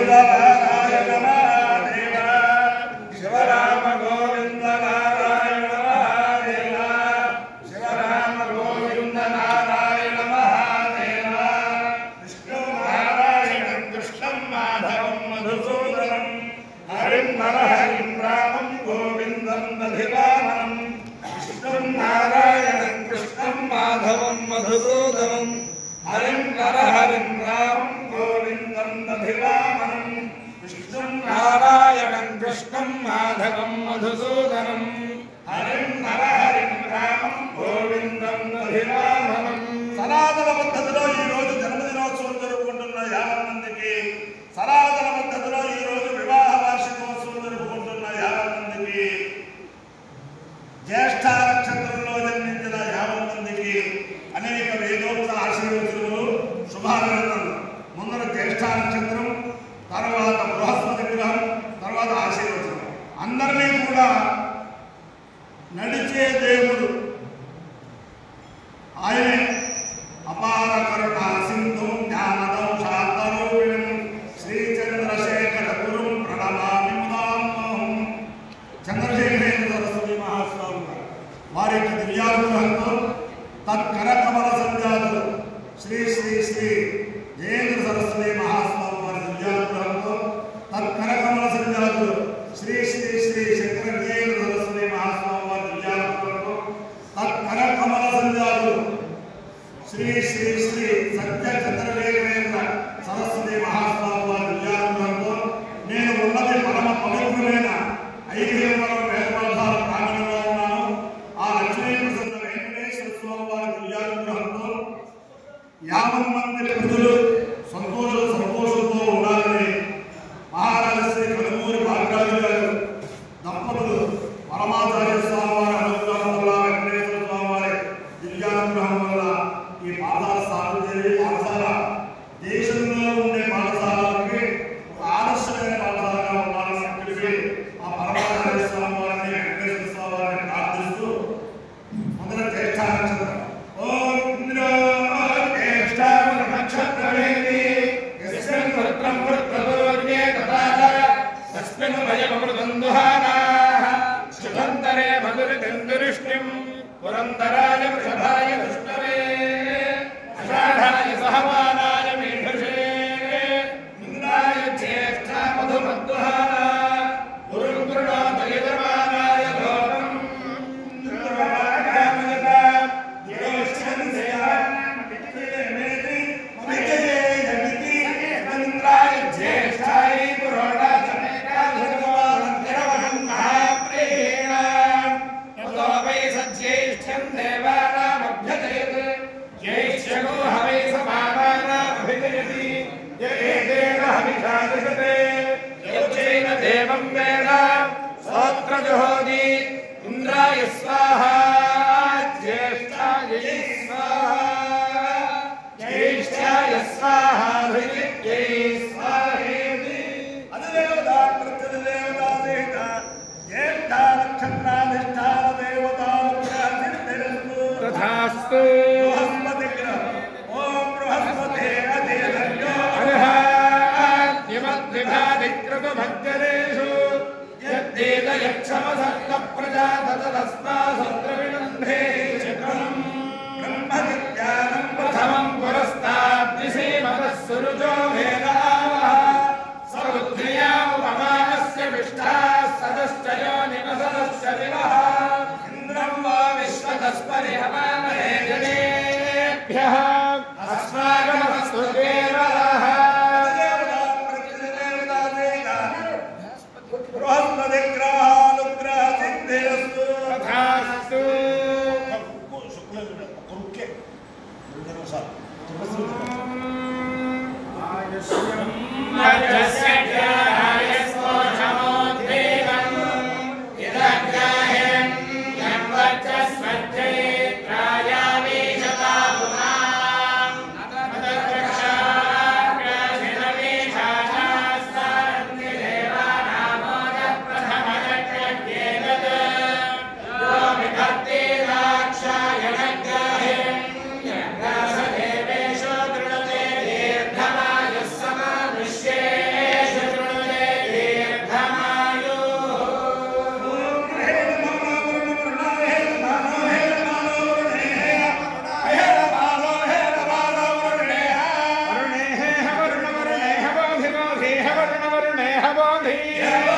నారాయణ మహాదేవ శివరామ గోవింద నారాయణ మహాదేవ శివరామ గోవింద నారాయణ మహాదేవ విష్ణు నారాయణం కృష్ణం మాధవం మధుసూదనం హరిం నరహరిం రామం గోవిందం దధివామనం విష్ణు నారాయణం కృష్ణం మాధవం మధుసూదనం హరిం నరహరిం రామం గోవిందం దధివామనం విష్ణు నారాయణం కృష్ణం మాధవం మధుసూదనం హరిం నరహరిం రామం గోవిందం దధివామనం. సనాతన పద్ధతిలో ఈ రోజు జన్మదినోత్సవం జరుపుకుంటున్న 50 మందికి, సనాతన పద్ధతిలో ఈ రోజు వివాహ వార్షికోత్సవం జరుపుకుంటున్న 50 మందికి, జ్యేష్ఠ నక్షత్రంలో జన్మించిన 50 మందికి అనేక వేదోక్త ఆశీర్వచనములు శుభాభినందనలు. ముందర జ్యేష్ఠ నక్షత్రం, తర్వాత బృహస్పతి గ్రహం, తర్వాత ఆశీర్వచనం. అందరినీ కూడా నడిచే దేవుడు ఆయనే. అపార కరుణ సింధు జ్ఞానదం శాంతరూపిణం శ్రీచంద్రశేఖర గురుం ప్రణమామి ముదాంబహం. చంద్రశేఖరేంద్ర సరస్వతి మహాస్వామి వారి యొక్క దివ్యానుగ్రహంతో తత్కరకమల సంజాతులు శ్రీ శ్రీ శ్రీ జయేంద్ర సరస్వతి మహాస్వామి వారి దివ్యానుగ్రహంతో తత్కరకమల సంజాతులు శ్రీ శ్రీ శ్రీ శంకర జయేంద్ర సరస్వతి మహాస్వామి వారి దివ్యానుగ్రహంతో తత్కరకమల సంజాతులు శ్రీ శ్రీ శ్రీ సత్య చంద్రశేఖరేంద్ర సరస్వతి మహాస్వామి వారి దివ్యానుగ్రహంతో నేను ఉన్నది పరమ పవిత్రమైన ఐహికవరం వేదపాఠాల ప్రాంగణంలో ఉన్నాను. ఆ లక్ష్మీ ప్రసన్న వెంకటేశ్వర స్వామి వారి దివ్యానుగ్రహంతో 50 మంది ప్రజలు సంతోషంతో ఉండాలని మహారాజశ్రీ కనుమూరి భాగ్యరాజు గారు దంపతులు పరమాచార్య స్వామి వారి అనుగ్రహం వల్ల, వెంకటేశ్వర స్వామి వారి దివ్యానుగ్రహం వల్ల ఈ పాఠశాల స్థాపించేది. పాఠశాల దేశంలో ఉండే పాఠశాలకి ఒక ఆదర్శమైన పాఠశాలగా ఉండాలని చెప్పి ఆ పరమాచార్య స్వామి వారిని, వెంకటేశ్వర స్వామి వారిని ప్రార్థిస్తూ మొదట జ్యేష్ఠ నక్షత్రం. ఓం ఇంద్రో జ్యేష్ఠ నక్షత్రమేతి యస్మిన్ వృత్తం వృత్రదోర్గే తథాచ తస్మిన్ భయమృతం దుహానాః శుభంతరే మధురితందురిష్టిం పురందరాయ వృషభాయ దుష్టవే అషాఢాయ సహమానాయ మేఘషే ఇంద్రాయ జ్యేష్ఠ మధుమద్దుహాన గురుం గృణోత యజమానాయ లోకం ఇంద్రవాగామగత జ్యేష్ఠం సేయామేతి మమిజయేయమితి ఇంద్రాయ జ్యేష్ఠాయ పురోడాచమేకాదశకవానంతిరవహం మహాప్రేణ యతో వై సజ్యేష్ఠ్యం దేవానామభ్యజయత్ జ్యేష్ఠ్యగో హవై సమానానామభిజయతి ఏతేన హవిషా దశతే యచ్చైన దేవం వేద సోత్ర జుహోతి ఇంద్రాయ స్వాహా జ్యేష్ఠాయ స్వాహా జ్యేష్ఠాయ స్వాహా భిజిత్యై స్వాహేతి. అధిదేవతా ప్రత్యధిదేవతా సహిత జ్యేష్ఠ నక్షత్రాధిష్ఠాన దేవతానుగ్రహసిద్ధిరస్తు తథాస్తు. బృహస్పతి గ్రహం. ఓం బృహస్పతే అధిరజ్ఞో అర్హాద్యమద్విభాదికృతభక్తరేషు యద్దేదయక్షమసక్త ప్రజాతతస్మాసత్రవినందే చక్రం బ్రహ్మవిజ్ఞానం ప్రథమం పురస్తాద్విషేమతః సురుజో వేదావః సరుద్రియా ఉపమానస్య విష్ఠాः సదశ్చ యోనిమసదశ్చ దివః ఇంద్రం వా విశ్వతస్పరిహవామహే జనేభ్యః అస్మాకమస్తు దేవః. బృహస్పతి గ్రహానుగ్రహ సిద్ధిరస్తు తథా हवोधि